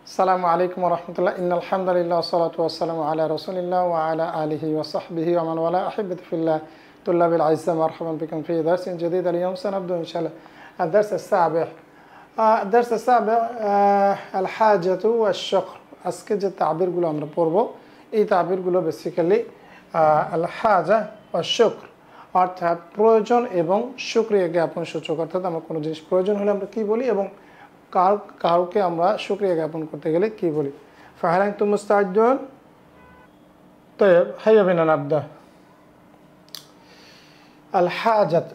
আসসালামু আলাইকুম ওয়া রাহমাতুল্লাহ ইন্নাল হামদুলিল্লাহ ওয়াসসালাতু ওয়াসসালামু আলা রাসূলিল্লাহ ওয়া আলা আলিহি ওয়া সাহবিহি ওয়া মান ওয়ালা আহিব্বাতু ফিল্লাহ তুল্লাবিল আইজ্জা মারহাবান বিকুম ফি দারসিন জাদীদ اليوم سنبدأ إن شاء الله الدرس السابع الدرس السابع الحاجة والشكر আজকে যে তাবিরগুলো আমরা পড়ব এই তাবিরগুলো বেসিক্যালি আল হাজা ওয়া শুকর অর্থাৎ প্রয়োজন এবং শুকরিয়া জ্ঞাপন সূচক অর্থাৎ আমরা কোনো জিনিস প্রয়োজন হলে আমরা কি বলি এবং কাউকে আমরা শুকরিয়া জ্ঞাপন করতে গেলে কি বলি ফাহাল আনতুম মুস্তাইদুন طيب هيا بنا نبدا الحاجة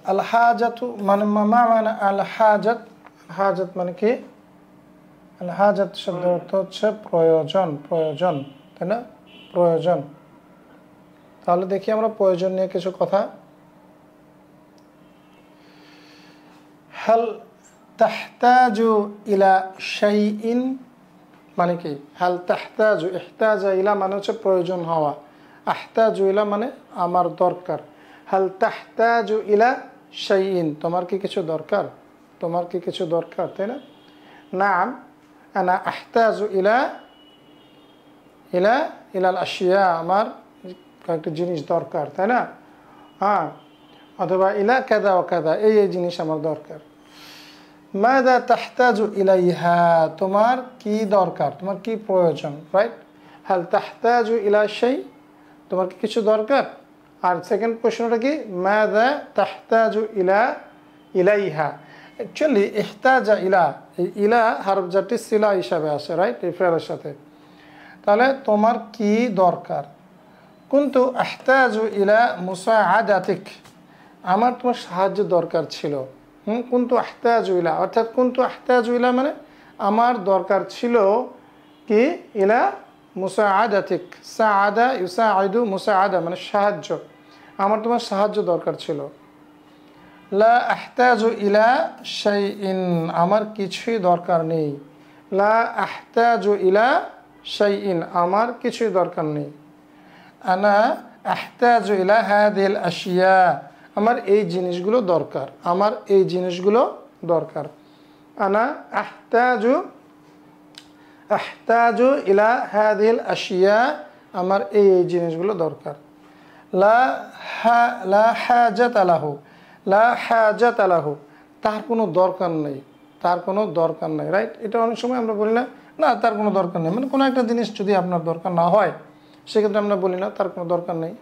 মানে মা মানে الحاجة মানে কি الحاجة শব্দের অর্থ হচ্ছে প্রয়োজন তাই না প্রয়োজন তাহলে দেখি আমরা প্রয়োজন নিয়ে কিছু কথা হাল তাহতাজু ইলা শাইইন মানে কি হাল তাহতাজু ইহতাজা ইলা মানে হচ্ছে প্রয়োজন হওয়া আহতাজু ইলা মানে আমার দরকার হাল তাহতাজু ইলা শাইইন তোমার কি কিছু দরকার তাই না নাম আনা আহতাজু ইলা আল আশিয়া আমার কয়েকটা জিনিস দরকার তাই না হ্যাঁ অথবা ইলা কাদা ওয়া কাদা এই জিনিস আমার দরকার মাযা তাহতাজু ইলাইহা তোমার কি দরকার তোমার কি প্রয়োজন রাইট হাল তাহতাজু ইলা শাই তোমার কি কিছু দরকার আর সেকেন্ড কোশ্চেনটা কি মাযা তাহতাজু ইলাইহা অ্যাকচুয়ালি ইহতাজা ইলা হরফ জাতি সিলা হিসাবে আসে রাইট এই ফেলের সাথে তাহলে তোমার কি দরকার কুনতু আহতাজু ইলা মুসাআদাতিক আমার তোমার সাহায্য দরকার ছিল কুনতু আহতাজু ইলা অর্থাৎ কুনতু আহতাজু ইলা মানে আমার দরকার ছিল কি ইলা মুসাআদাতিক সাআদা ইউসাঈদু মুসাআদা মানে সাহায্য আমার তোমার সাহায্য দরকার ছিল লা আহতাজু ইলা শাইইন আমার কিছুই দরকার নেই লা আহতাজু ইলা শাইইন আমার কিছুই দরকার নেই আনা আহতাজু ইলা হাযিহিল আশিয়া আমার এই জিনিসগুলো দরকার আনা আহতাজু ইলা হাযিহিল আশিয়া আমার এই জিনিসগুলো দরকার লা হাজাতা লাহু তার কোনো দরকার নেই রাইট এটা অনেক সময় আমরা বলি না তার কোনো দরকার নেই মানে কোনো একটা জিনিস যদি আপনার দরকার না হয় সেক্ষেত্রে আমরা বলি না তার কোনো দরকার নেই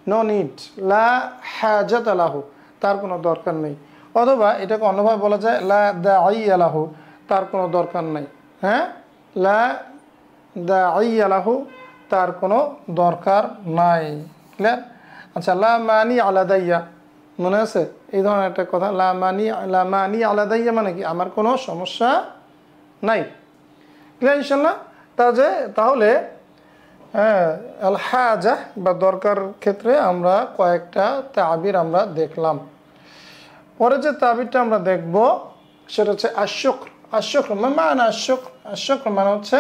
নো নিড লা হাজাতা লাহু তার কোনো দরকার নেই অথবা এটাকে অন্যভাবে বলা যায় লা দাঈয়া লাহু তার কোনো দরকার নেই লা দাঈয়া লাহু তার কোনো দরকার নাই ক্লিয়ার আচ্ছা লা মানি আলাদাইয়া মনে আছে এই ধরনের একটা কথা লা মানি আলাদাইয়া মানে কি আমার কোনো সমস্যা নাই ক্লিয়ার ইনশাআল্লাহ তাহলে আল হাজা বা দরকার ক্ষেত্রে আমরা কয়েকটা তাবির আমরা দেখলাম পরে যে তাবিরটা আমরা দেখব সেটা হচ্ছে আশুকর মানে আশুকর মানে হচ্ছে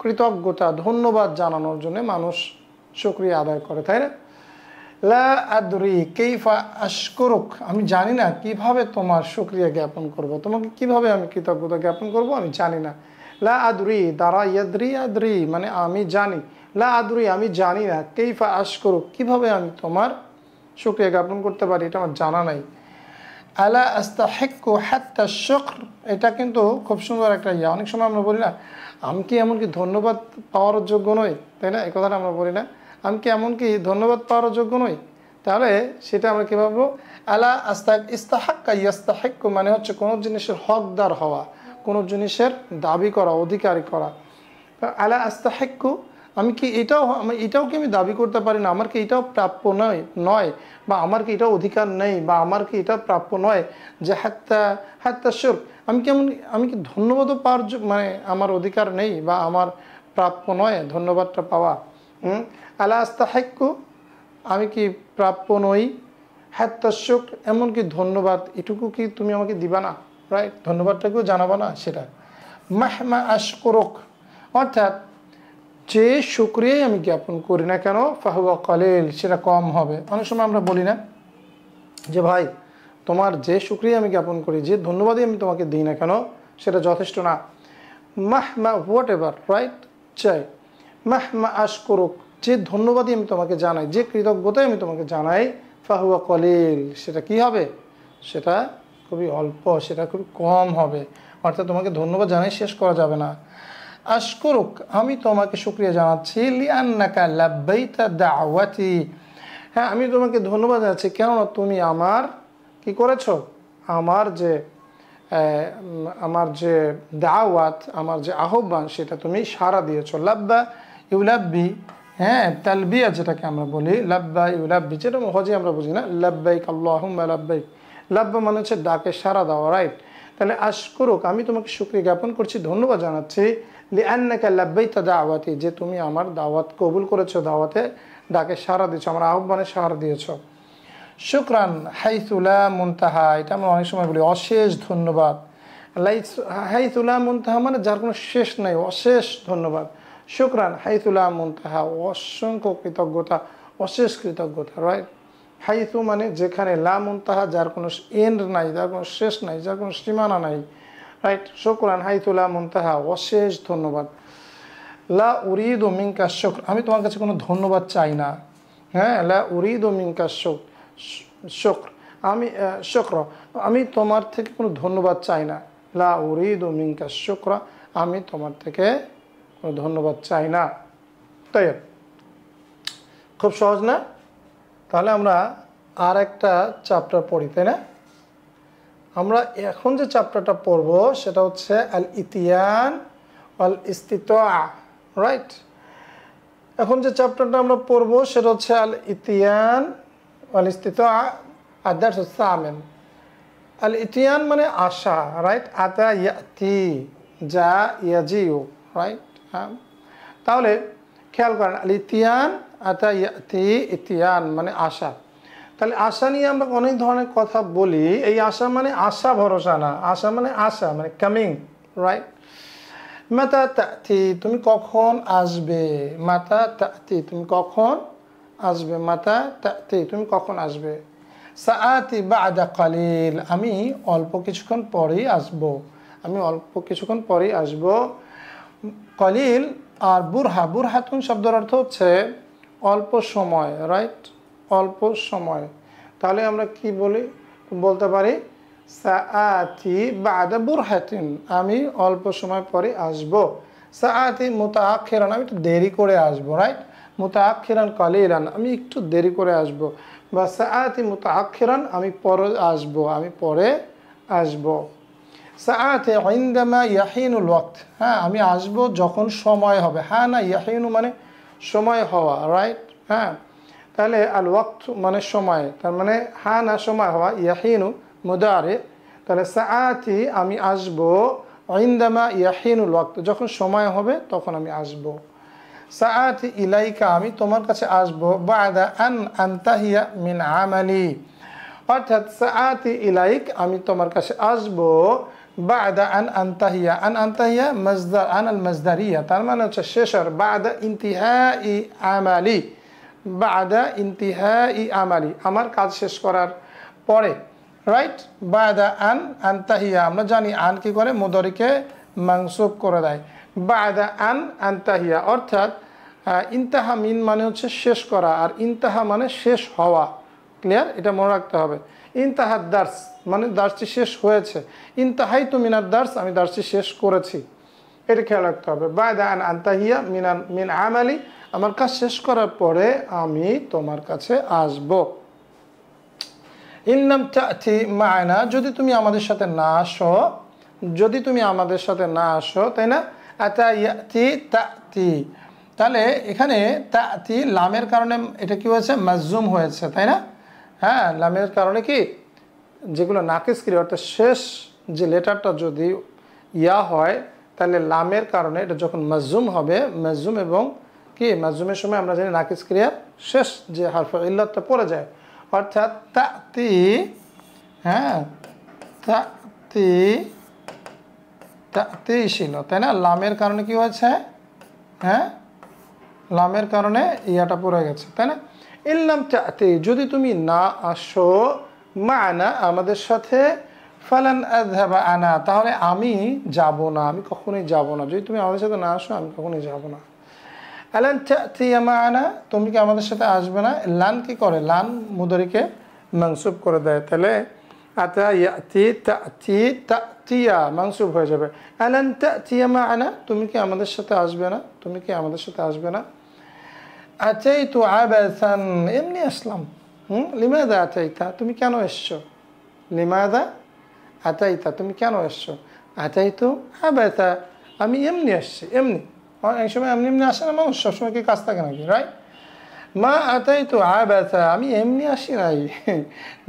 কৃতজ্ঞতা ধন্যবাদ জানানোর জন্য মানুষ শুকরিয়া আদায় করে তাই না লা আদরি কাইফা আশকুরুক আমি জানি না কিভাবে তোমার শুকরিয়া জ্ঞাপন করব তোমাকে কিভাবে আমি কৃতজ্ঞতা জ্ঞাপন করব আমি জানি না লা আদরি দারা ইয়াদরি মানে আমি জানি লা আদরি আমি জানি না কাইফা আশকুরুক কিভাবে আমি তোমার শুকরিয়া জ্ঞাপন করতে পারি এটা আমার জানা নাই আলা আস্তাহিক্কু হাত্তা শুকর এটা কিন্তু খুব সুন্দর একটা অনেক সময় আমরা বলি না আমি কি এমনকি ধন্যবাদ পাওয়ার যোগ্য নই তাই না এই কথাটা আমরা বলি না আমি কি এমনকি ধন্যবাদ পাওয়ার যোগ্য নই তাহলে সেটা আমরা কী ভাববো আলা ইস্তাহাক্কা ইয়াস্তাহিক্কু মানে হচ্ছে কোনো জিনিসের হকদার হওয়া কোনো জিনিসের দাবি করা অধিকারী করা আলা আস্তাহিক্কু আমি কি এটাও কি আমি দাবি করতে পারি না আমার কি এটাও প্রাপ্য নয় বা আমার কি এটাও অধিকার নেই বা আমার কি এটা প্রাপ্য নয় যে হাত্তা শুকর আমি কি ধন্যবাদও পাওয়ার মানে আমার অধিকার নেই বা আমার প্রাপ্য নয় ধন্যবাদটা পাওয়া আলা আস্তাহিক্কু আমি কি প্রাপ্য নই হাত্তা শুকর এমনকি ধন্যবাদ এটুকু কি তুমি আমাকে দিবা না রাইট ধন্যবাদটাকেও জানাবা না সেটা মাহমা আশকুরুক অর্থাৎ যে শুকরিয়াই আমি জ্ঞাপন করি না কেন ফাহুয়া কলিল সেটা কম হবে অনেক সময় আমরা বলি না যে ভাই তোমার যে শুকরিয়া আমি জ্ঞাপন করি যে ধন্যবাদই আমি তোমাকে দিই না কেন সেটা যথেষ্ট না মাহমা হোয়াট এভার, রাইট, চাই। মাহমা আশকুরুক, যে ধন্যবাদই আমি তোমাকে জানাই, যে কৃতজ্ঞতাই আমি তোমাকে জানাই, ফাহুয়া কলিল, সেটা কি হবে, সেটা খুবই অল্প, সেটা খুবই কম হবে। অর্থাৎ তোমাকে ধন্যবাদ জানাই শেষ করা যাবে না। আশকুরুক, আমি তোমাকে শুকরিয়া জানাচ্ছি, লিআন্নাকা লাব্বাইতা দাওয়াতি, হ্যাঁ আমি তোমাকে ধন্যবাদ জানাচ্ছি কেননা তুমি আমার কি করেছো, আমার যে দাওয়াত, আমার যে আহ্বান, সেটা তুমি সাড়া দিয়েছো। লাব্বা ইউলাব্বি, হ্যাঁ তালবিয়া যেটাকে আমরা বলি, লাব্বা ইউলাব্বি, যেটা হজে আমরা বুঝি না, লাব্বাইক আল্লাহুম্মা লাব্বাইক, লাব্বা মানে হচ্ছে ডাকে সাড়া দেওয়া, রাইট। তাহলে আশকুরুক, আমি তোমাকে শুকরিয়া জ্ঞাপন করছি, ধন্যবাদ জানাচ্ছি, লিআন্নাকা লাব্বাইতা দাওয়াতি, যে তুমি আমার দাওয়াত কবুল করেছো, দাওয়াতে ডাকে সাড়া দিয়েছো, আমার আহ্বানে সাড়া দিয়েছো। শুকরান হাইসুলা মুনতাহা, এটা আমরা অনেক সময় বলি অশেষ ধন্যবাদ। হাইসুলা মুনতাহা মানে যার কোনো শেষ নাই, অশেষ ধন্যবাদ। শুকরান হাইসুলা মুনতাহা, অসংখ্য কৃতজ্ঞতা, অশেষ কৃতজ্ঞতা, রাইট। হাইসু মানে যেখানে, লা মুনতাহা যার কোনো এন্ড নাই, যার কোনো শেষ নাই, যার কোনো সীমানা নাই, রাইট। শুকরান হাইসুলা মুনতাহা, অশেষ ধন্যবাদ। লা উরিদু মিনকা শুকর, আমি তোমার কাছে কোনো ধন্যবাদ চাই না, হ্যাঁ। লা উরিদু মিনকা শুকর, আমি তোমার থেকে কোনো ধন্যবাদ চাই না। লা উরিদু মিনকা শুকর, আমি তোমার থেকে কোনো ধন্যবাদ চাই না। তাই খুব সহজ না? তাহলে আমরা আর একটা চ্যাপ্টার পড়ি, তাই না? আমরা এখন যে চ্যাপ্টারটা পড়ব সেটা হচ্ছে আল ইতিয়ান আল ইস্তিতা, রাইট। এখন যে চ্যাপ্টারটা আমরা পড়ব সেটা হচ্ছে আল ইতিয়ান আল ইস্তিতা আদার্স সামেন। আল ইতিয়ান মানে আশা, রাইট। আতা ইয়াতি, যা ইয়াজিউ, রাইট। হ্যাঁ, তাহলে খেয়াল করেন, আল ইতিয়ান আতা ইয়াতি, ইতিয়ান মানে আশা। তাহলে আশা নিয়ে আমরা অনেক ধরনের কথা বলি। এই আশা মানে আশা ভরসা না, আশা মানে আশা মানে কামিং, রাইট। মাতা তাতি, তুমি কখন আসবে, মাতা তাতি, তুমি কখন আসবে, মাতা তাতি, তুমি কখন আসবে। সাআতি বাদা কালিল, আমি অল্প কিছুক্ষণ পরেই আসব, আমি অল্প কিছুক্ষণ পরেই আসব। কালিল আর বুরহাতুন শব্দের অর্থ হচ্ছে অল্প সময়, রাইট, অল্প সময়। তাহলে আমরা কি বলতে পারি, সাআতি বাদা বুরহাতিন, আমি অল্প সময় পরে আসব। সাআতি মুতাআখিরান, আমি একটু দেরি করে আসব, রাইট। মুতাআখিরান কালিলান, আমি একটু দেরি করে আসব। বা সাআতি মুতাআখিরান, আমি পরে আসব, আমি পরে আসব। সাআতি ইনদামা ইয়াহিনুল ওয়াক্ত, হ্যাঁ আমি আসব যখন সময় হবে। হ্যাঁ না, ইয়াহিনু মানে সময় হওয়া, রাইট। হ্যাঁ, তাহলে আল ওয়াক্ত মানে সময়, তার মানে হ্যাঁ না সময় হওয়া, ইয়াহিনু মুদারে। তাহলে সাআতি আমি আসব, ইনদামা ইয়াহিনুল ওয়াক্ত যখন সময় হবে তখন আমি আসব। সাআতি ইলাইকা, আমি তোমার কাছে আসব, বাদা আন আনতাহিয়া মিন আমালি, অর্থাৎ সাআতি ইলাইক, আমি তোমার কাছে আসব, বাদা আন আনতাহিয়া, আন আনতাহিয়া মাজদার, আন আল মাজদারিয়া, তার মানে হচ্ছে শেষের, বাদা ইন্তিহাই আমালি, বাদা ইন্তিহাই আমালি, আমার কাজ শেষ করার পরে, রাইট। বাদা আন আনতাহিয়া, আমরা জানি আন কি করে, মুদরিকে মানসুব করে দেয়। বাদা আন আনতাহিয়া, অর্থাৎ ইন্তাহা মিন মানে হচ্ছে শেষ করা, আর ইন্তাহা মানে শেষ হওয়া, ক্লিয়ার, এটা মনে রাখতে হবে। ইন্তাহাদ দার্স মানে দার্সটি শেষ হয়েছে, ইন্তাহাইতু মিনাদ দার্স, আমি দার্সটি শেষ করেছি, এটা খেয়াল রাখতে হবে। বাদা আন আনতাহিয়া মিন আমালি, আমার কাজ শেষ করার পরে আমি তোমার কাছে আসব। ইন্নাম তাতি মা'না, যদি তুমি আমাদের সাথে না আসো, যদি তুমি আমাদের সাথে না আসো, তাই না। আতা ইয়াতি তাতি, তাহলে এখানে তাতি লামের কারণে এটা কি হয়েছে, মাজজুম হয়েছে, তাই না। হ্যাঁ, লামের কারণে কি, যেগুলো নাকিস ক্রিয়া অর্থাৎ শেষ যে লেটারটা যদি ইয়া হয়, তাহলে লামের কারণে এটা যখন মাজজুম হবে, মাজজুম এবং কি মাজজুমের সময় আমরা জানি নাকিস ক্রিয়ার শেষ যে হারফে ইল্লাতটা পড়ে যায়, অর্থাৎ তাতি, হ্যাঁ তাতি, তাতি ছিল, তাই না। লামের কারণে কি হয়েছে, হ্যাঁ লামের কারণে ইয়াটা পড়ে গেছে, তাই না। ইল্লাম তাতি, যদি তুমি না আসো, মা'না আমাদের সাথে, ফালান আযহাবা আনা, তাহলে আমি যাব না, আমি কখনোই যাব না। যদি তুমি আমাদের সাথে না আসো আমি কখনোই যাব না। আলান তাতিয়া মা'ানা, তুমি কি আমাদের সাথে আসবে না? লান কি করে? লান মুদারিকে মানসুব করে দেয়। তাহলে আতা ইয়াতি তাতি তাতিয়া মানসুব হয়ে যাবে। আলান তাতিয়া মা'ানা, তুমি কি আমাদের সাথে আসবে না? তুমি কি আমাদের সাথে আসবে না? আতাইতু আবাসান, এমনি আসলাম। লিমাদা আতাইতা, তুমি কেন এসছো? লিমাদা আতাইতা, তুমি কেন এসছো? আতাইতু আবাসা, আমি এমনি আসছি, এমনি। অনেক সময় এমনি এমনি আসে না মানুষ, সবসময় কি কাজ থাকে নাকি, রাইট? মা আতাইতু আবাসা, আমি এমনি আসি নাই।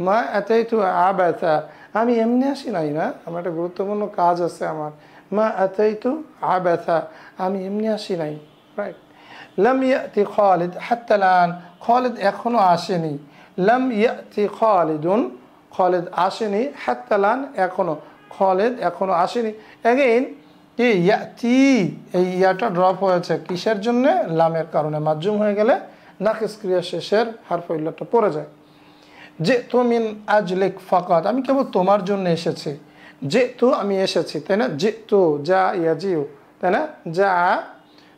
মা আতাইতু আবাসা, আমি এমনি আসি নাই না, আমার একটা গুরুত্বপূর্ণ কাজ আছে আমার। মা আতাইতু আবাসা, আমি এমনি আসি নাই, রাইট? লাম ইয়াতি খালিদ হাত্তা আল-আন, খালিদ এখনো আসেনি। লাম ইয়াতি খালিদুন, খালিদ আসেনি। হাত্তা আল-আন, এখনো, খালিদ এখনো আসেনি। এগেইন কি ইয়াতি, এই ইয়াটা ড্রপ হয়েছে কিসের জন্য? লামের কারণে। মাজুম হয়ে গেলে নাকিস ক্রিয়া শেষের হারফ ইল্লাতটা পড়ে যায়। যে তু মিন আজলিক ফাকাত, আমি কেবল তোমার জন্য এসেছি। যে তু, আমি এসেছি, তাই না? যে তু, যা ইয়াজিউ, তাই না? যা,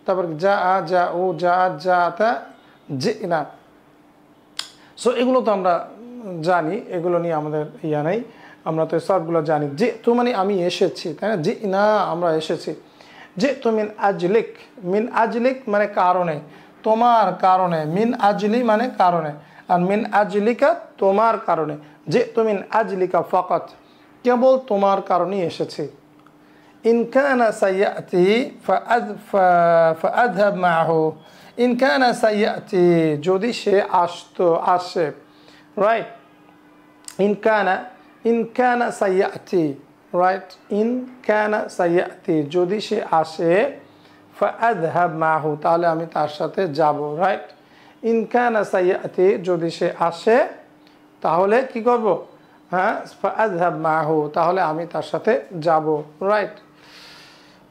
তারপর যা আ, যা ও, যা যা তা, যে না। সো এগুলো তো আমরা জানি, এগুলো নিয়ে আমাদের ইয়া নেই, আমরা তো সবগুলো জানি। যে তু মানে আমি এসেছি, তাই না? যে না, আমরা এসেছি। যে তু মিন আজলিক, মিন আজলিক মানে কারণে, তোমার কারণে। মিন আজলি মানে কারণে, আর মিন আজলিকা তোমার কারণে। যে তু মিন আজলিকা ফাকাত, কেবল তোমার কারণেই এসেছি। ইন কানা সাইয়াতি ফাআযহাব মা'হু, ইন কানা সাইয়াতি, যদি সে আসতো, আসে, রাইট? ইন কানা সাইয়াতি, রাইট? ইন কানা সাইয়াতি, যদি সে আসে, ফাআযহাব মা'হু, তাহলে আমি তার সাথে যাব, রাইট? ইন কানা সাইয়াতি, যদি সে আসে তাহলে কি করব? হ্যাঁ, ফাআযহাব মা'হু, তাহলে আমি তার সাথে যাব, রাইট?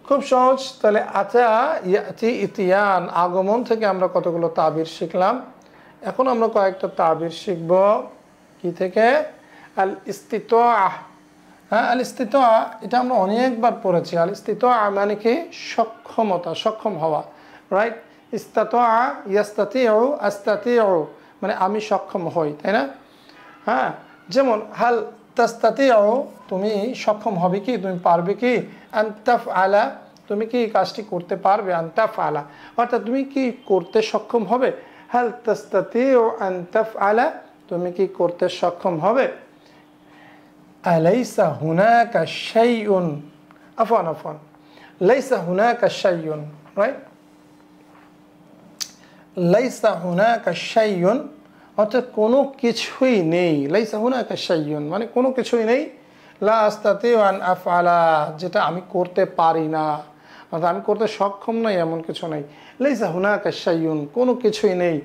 খুব সহজ। তাহলে আতা ইয়াতি ইতিয়ান, আগমন থেকে আমরা কতগুলো তাবির শিখলাম। এখন আমরা কয়েকটা তাবির শিখব। কি থেকে? আল ইস্তিতাআহ। হ্যাঁ, আল ইস্তিতাআহ, এটা আমরা অনেকবার পড়েছি। আল ইস্তিতাআহ মানে কি? সক্ষমতা, সক্ষম হওয়া, রাইট? ইস্তাতাআ ইয়াস্তাতিউ, আস্তাতিউ মানে আমি সক্ষম হই, তাই না? হ্যাঁ, যেমন হাল তাস্তাতিউ, তুমি সক্ষম হবে কি, তুমি পারবে কি? আন তাফআলা, তুমি কি কাজটি করতে পারবে? আন তাফআলা, অর্থাৎ তুমি কি করতে সক্ষম হবে। হাল তাস্তাতিউ আন তাফআলা, তুমি কি করতে সক্ষম হবে। আলাইসা হুনাকা শাইউন, আফওয়ান লাইসা হুনাকা শাইউন, রাইট? লাইসা হুনাকা শাইউন, অর্থাৎ কোনো কিছুই নেই। লাইসা হুনাকা শাইউন মানে কোনো কিছুই নেই। লা আস্তাতিউ আন আফআলা, যেটা আমি করতে পারি না, অর্থাৎ আমি করতে সক্ষম নই, এমন কিছু নেই। লাইসা হুনাকা শাইউন, কোনো কিছুই নেই।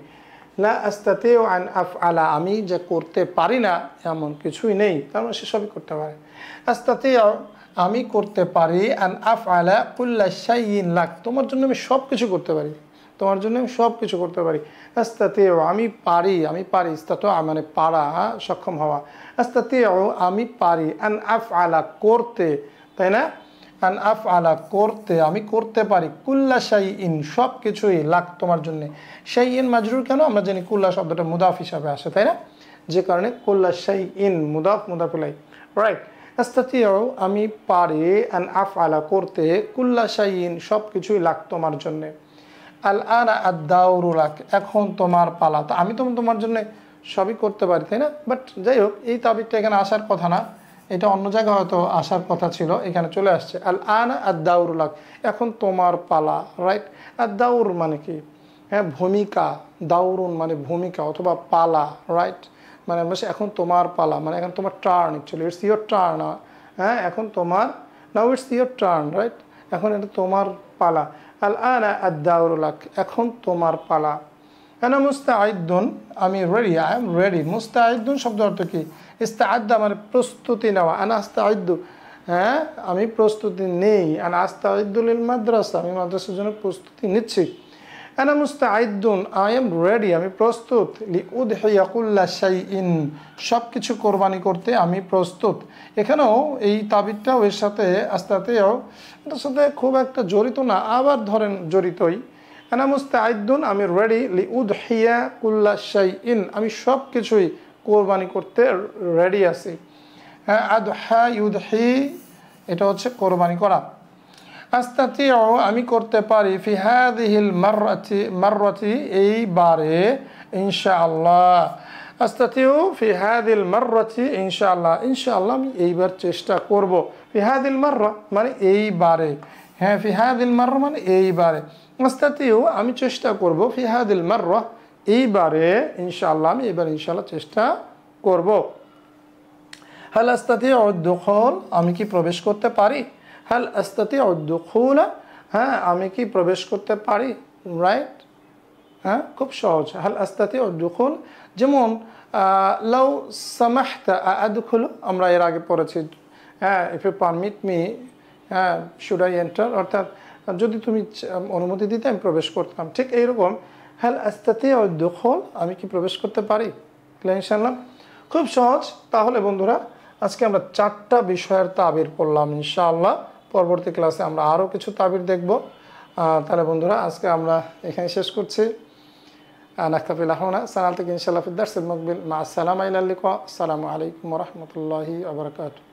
লা আস্তাতিউ আন আফআলা, আমি যে করতে পারি না এমন কিছুই নেই, তার মানে সে সবই করতে পারে। আস্তাতিউ, আমি করতে পারি। আন আফআলা কুল্লা শাইইন লাক, তোমার জন্য আমি সব কিছু করতে পারি, তোমার জন্য আমি সব কিছু করতে পারি। আস্তাতিউ, আমি পারি, আমি পারি। ইস্তাতাআ মানে পারা, সক্ষম হওয়া। আস্তাতিউ, আমি পারি। আন আফআলা, করতে, তাই না? আন আফআলা, করতে, আমি করতে পারি। কুল্লা শাইইন, সব কিছুই, লাক, তোমার জন্য। শাইইন মাজরুর কেন? আমরা জানি কুল্লা শব্দটা মুদাফ হিসাবে আসে, তাই না? যে কারণে কুল্লা শাইইন মুদাফ, মুদাফ ইলাইহি, রাইট? আস্তাতিউ, আমি পারি। আন আফআলা, করতে। কুল্লা শাইইন, সব কিছুই, লাক, তোমার জন্য। আল আনা আদ-দাওরু লাক, এখন তোমার পালা। তো আমি তো তোমার জন্য সবই করতে পারি, তাই না? বাট যাই হোক, এই তাবিরটা এখানে আসার কথা না, এটা অন্য জায়গায় হয়তো আসার কথা ছিল, এখানে চলে আসছে। আল আনা আদ-দাওরু লাক, এখন তোমার পালা, রাইট? আদ-দাওর মানে কি? হ্যাঁ, ভূমিকা। দাউরুন মানে ভূমিকা অথবা পালা, রাইট? মানে এখন তোমার পালা মানে এখন তোমার turn, actually it's your turn. হ্যাঁ, এখন তোমার, now it's your turn, right? এখন এটা তোমার পালা। আল আনা আদ-দাওরু লাক, এখন তোমার পালা। আনা মুস্তাঈদুন, আমি রেডি, আই এম রেডি। মুস্তাঈদুন শব্দ অর্থ কি? ইস্তাআদ্দা মানে প্রস্তুতি নেওয়া। আনা আস্তাঈদু, হ্যাঁ, আমি প্রস্তুতি নেই। আনা আস্তাঈদু লিল মাদ্রাসা, আমি মাদ্রাসার জন্য প্রস্তুতি নিচ্ছি। আনা মুস্তাঈদুন, আই এম রেডি, আমি প্রস্তুত, লিউদহিয়া কুল্লা শাইইন, সব কিছু কোরবানি করতে আমি প্রস্তুত। এখানেও এই তাবিদটাও এর সাথে আস্তাতেও এটার সাথে খুব একটা জড়িত না, আবার ধরেন জড়িতই। আনা মুস্তাঈদুন, আমি রেডি, লিউদহিয়া কুল্লা শাইইন, আমি সব কিছুই কোরবানি করতে রেডি আছি। হ্যাঁ, আদহা ইউদহি, এটা হচ্ছে কোরবানি করা। আস্তাতিউ, আমি করতে পারি, ফি হাদিহিল মাররাতি, এইবারে ইনশাআল্লাহ। আস্তাতিউ ফি হাদিল মাররাতি ইনশাআল্লাহ, ইনশাআল্লাহ আমি এইবার চেষ্টা করব। ফি হাদিল মাররা মানে এইবারে, হ্যাঁ ফি হাদিল মাররা মানে এইবারে। আস্তাতিউ, আমি চেষ্টা করব, ফি হাদিল মাররা, এইবারে ইনশাআল্লাহ, আমি এবার ইনশাআল্লাহ চেষ্টা করব। হাল আস্তাতিউ দুখুল, আমি কি প্রবেশ করতে পারি? হাল আস্তাতিউ দুখুল, হ্যাঁ আমি কি প্রবেশ করতে পারি, রাইট? হ্যাঁ, খুব সহজ। হাল আস্তাতিউ দুখুল, যেমন লাউ সামাহতা আদখুলু, আমরা এর আগে পড়েছি, হ্যাঁ ইফ ইউ পারমিট মি, হ্যাঁ শুড আই এন্টার, অর্থাৎ যদি তুমি অনুমতি দিতে আমি প্রবেশ করতাম, ঠিক এইরকম হাল আস্তাতিউ দুখুল, আমি কি প্রবেশ করতে পারি, ইনশাআল্লাহ। খুব সহজ। তাহলে বন্ধুরা, আজকে আমরা 4টা বিষয়ের তাবির পড়লাম, ইনশাআল্লাহ পরবর্তী ক্লাসে আমরা আরও কিছু তাবির দেখব। তাহলে বন্ধুরা, আজকে আমরা এখানে শেষ করছি। নাক্তাফি লাহুনা সানাল থেকে ইনশাআল্লাহ ফিদ দারসিল মুকবিল, মা আসসালামু আলাইকুম ওয়া রাহমাতুল্লাহি ওয়া বারাকাতুহু।